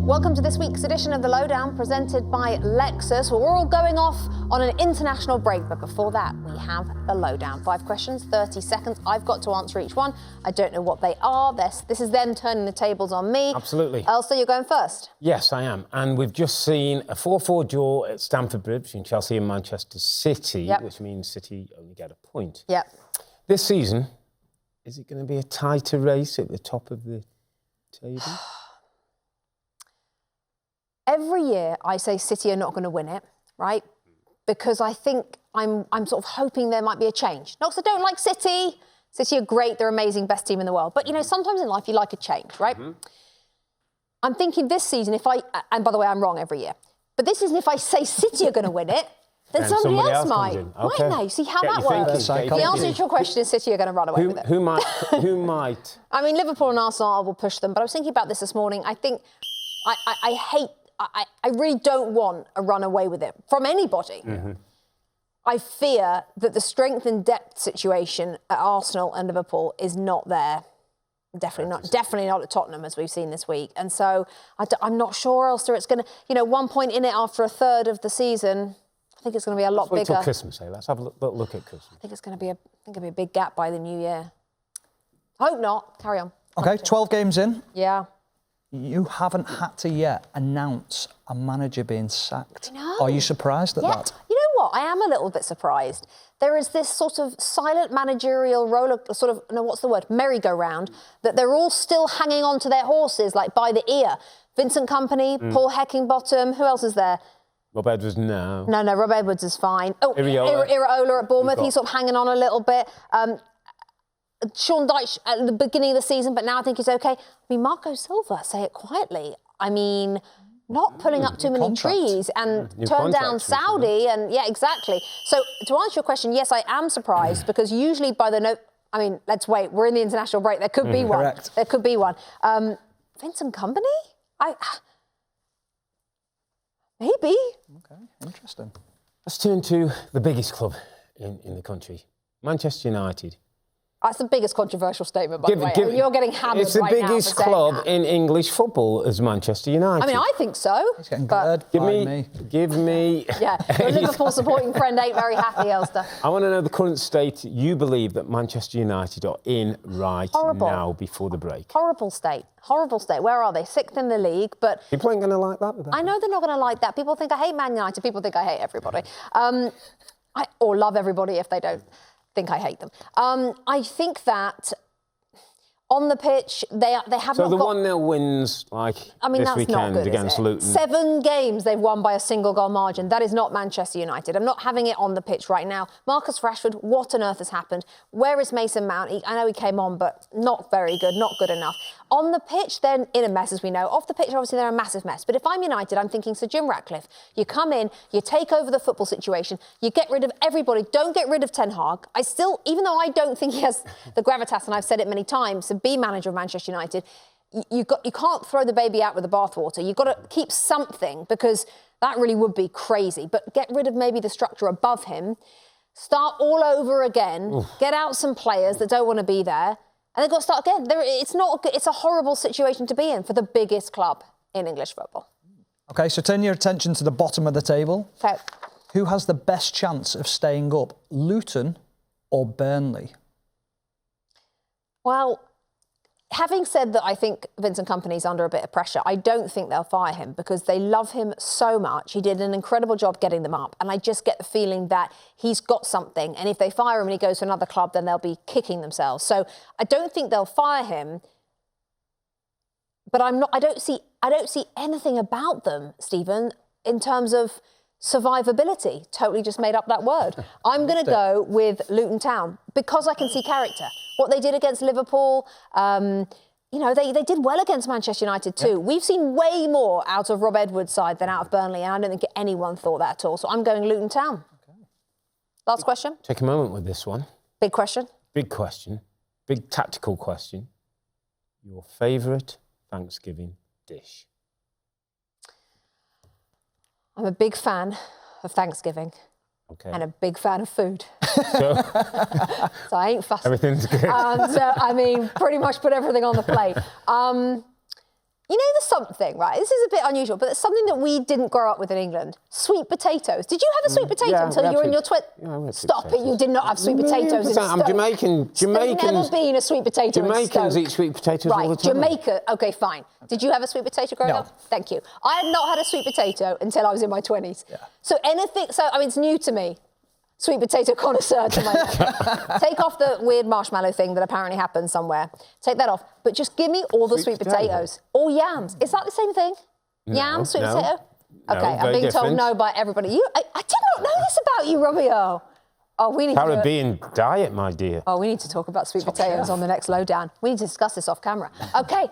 Welcome to this week's edition of the Lowdown, presented by Lexus. Well, we're all going off on an international break, but before that, we have the Lowdown. 5 questions, 30 seconds. I've got to answer each one. I don't know what they are. This is them turning the tables on me. Absolutely. Earle, so you're going first? Yes, I am. And we've just seen a 4-4 draw at Stamford Bridge between Chelsea and Manchester City, which means City only get a point. Yep. This season, is it going to be a tighter race at the top of the table? Every year I say City are not going to win it, right? Because I think I'm sort of hoping there might be a change. Not because I don't like City. City are great, they're amazing, best team in the world. But, you know, sometimes in life you like a change, right? Mm-hmm. I'm thinking this season, and by the way, I'm wrong every year, but this season if I say City are going to win it, then somebody else might. Okay. Might they? See how that works? The answer to your question is City are going to run away with it. Who might? I mean, Liverpool and Arsenal will push them, but I was thinking about this morning. I think I really don't want a run away with it from anybody. Mm-hmm. I fear that the strength and depth situation at Arsenal and Liverpool is not there. Definitely not at Tottenham, as we've seen this week. And so I'm not sure, Elster, it's going to, 1 point in it after a third of the season. I think it's going to be a lot bigger. Wait till Christmas, eh? Let's have a look at Christmas. I think it's going to be a big gap by the new year. I hope not. Carry on. Okay, 12 games in. Yeah. You haven't had to yet announce a manager being sacked. I know. Are you surprised at that? You know what? I am a little bit surprised. There is this sort of silent managerial merry-go-round that they're all still hanging on to their horses, like by the ear. Vincent Kompany, Paul Heckingbottom, who else is there? Rob Edwards, no. No, Rob Edwards is fine. Oh, Iraola at Bournemouth, he's sort of hanging on a little bit. Sean Dyche at the beginning of the season, but now I think he's okay. I mean, Marco Silva, say it quietly. I mean, not pulling up too many trees and turn down Saudi and, yeah, exactly. So to answer your question, yes, I am surprised because usually by the note, I mean, let's wait, we're in the international break. There could be one. Correct. There could be one. Vincent Kompany? Maybe. Okay, interesting. Let's turn to the biggest club in the country, Manchester United. That's the biggest controversial statement, by the way. I mean, you're getting hammered It's the right now biggest for saying club that. in English football as Manchester United. I mean, I think so. It's getting good. Give me... Yeah, your Liverpool supporting friend ain't very happy, Elster. I want to know the current state you believe that Manchester United are in now before the break. Horrible state. Horrible state. Where are they? 6th in the league, but... People ain't going to like that. I know they're not going to like that. People think I hate Man United. People think I hate everybody. Or love everybody if they don't think I hate them. I think that on the pitch, they have not got... So the 1-0 wins, this weekend against Luton. 7 games they've won by a single goal margin. That is not Manchester United. I'm not having it on the pitch right now. Marcus Rashford, what on earth has happened? Where is Mason Mount? I know he came on, but not very good, not good enough. On the pitch, they're in a mess, as we know. Off the pitch, obviously, they're a massive mess. But if I'm United, I'm thinking Sir Jim Ratcliffe. You come in, you take over the football situation, you get rid of everybody. Don't get rid of Ten Hag. Even though I don't think he has the gravitas, and I've said it many times, to be manager of Manchester United, you can't throw the baby out with the bathwater. You've got to keep something, because that really would be crazy. But get rid of maybe the structure above him. Start all over again. Oof. Get out some players that don't want to be there. And they've got to start again. It's a horrible situation to be in for the biggest club in English football. OK, so turn your attention to the bottom of the table. Okay. Who has the best chance of staying up, Luton or Burnley? Well, having said that, I think Vincent Kompany's under a bit of pressure. I don't think they'll fire him because they love him so much. He did an incredible job getting them up. And I just get the feeling that he's got something. And if they fire him and he goes to another club, then they'll be kicking themselves. So I don't think they'll fire him. But I don't see anything about them, Stephen, in terms of survivability. Totally just made up that word. I'm going to go with Luton Town because I can see character. What they did against Liverpool, they did well against Manchester United too. Yeah. We've seen way more out of Rob Edwards' side than out of Burnley, and I don't think anyone thought that at all. So I'm going Luton Town. Okay. Last question. Take a moment with this one. Big question. Big question. Big tactical question. Your favourite Thanksgiving dish? I'm a big fan of Thanksgiving. Okay. And a big fan of food. So I ain't fussy. Everything's good. Pretty much put everything on the plate. You know, there's something, right? This is a bit unusual, but it's something that we didn't grow up with in England. Sweet potatoes. Did you have a sweet potato until you were in your 20s? Yeah, Stop it, you did not have sweet potatoes in Stoke. I'm Jamaican. There's never been a sweet potato in Stoke. Jamaicans eat sweet potatoes all the time. Right, Jamaica. Okay, fine. Did you have a sweet potato growing up? Thank you. I had not had a sweet potato until I was in my 20s. Yeah. So it's new to me. Sweet potato connoisseur to my left. Take off the weird marshmallow thing that apparently happens somewhere. Take that off. But just give me all the sweet potatoes. Or yams. Is that the same thing? Yams, sweet potato? Okay, I'm being told no by everybody. I did not know this about you, Robbie Earle. Oh, we need Caribbean diet, my dear. Oh, we need to talk about sweet potatoes on the next Lowdown. We need to discuss this off camera. Okay,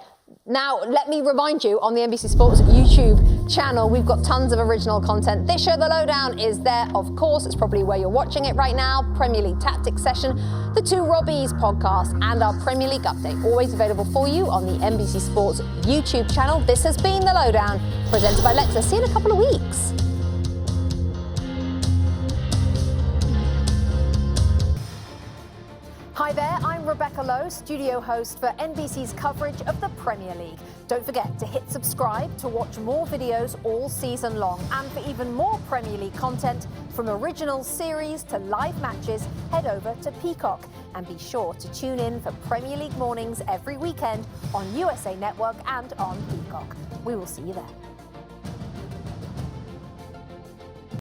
now let me remind you, on the NBC Sports YouTube channel, we've got tons of original content. This show, The Lowdown, is there, of course. It's probably where you're watching it right now. Premier League Tactics Session, the Two Robbies podcast, and our Premier League update, always available for you on the NBC Sports YouTube channel. This has been The Lowdown, presented by Lexa. See you in a couple of weeks. Hi there, I'm Rebecca Lowe, studio host for NBC's coverage of the Premier League. Don't forget to hit subscribe to watch more videos all season long. And for even more Premier League content, from original series to live matches, head over to Peacock. And be sure to tune in for Premier League mornings every weekend on USA Network and on Peacock. We will see you there.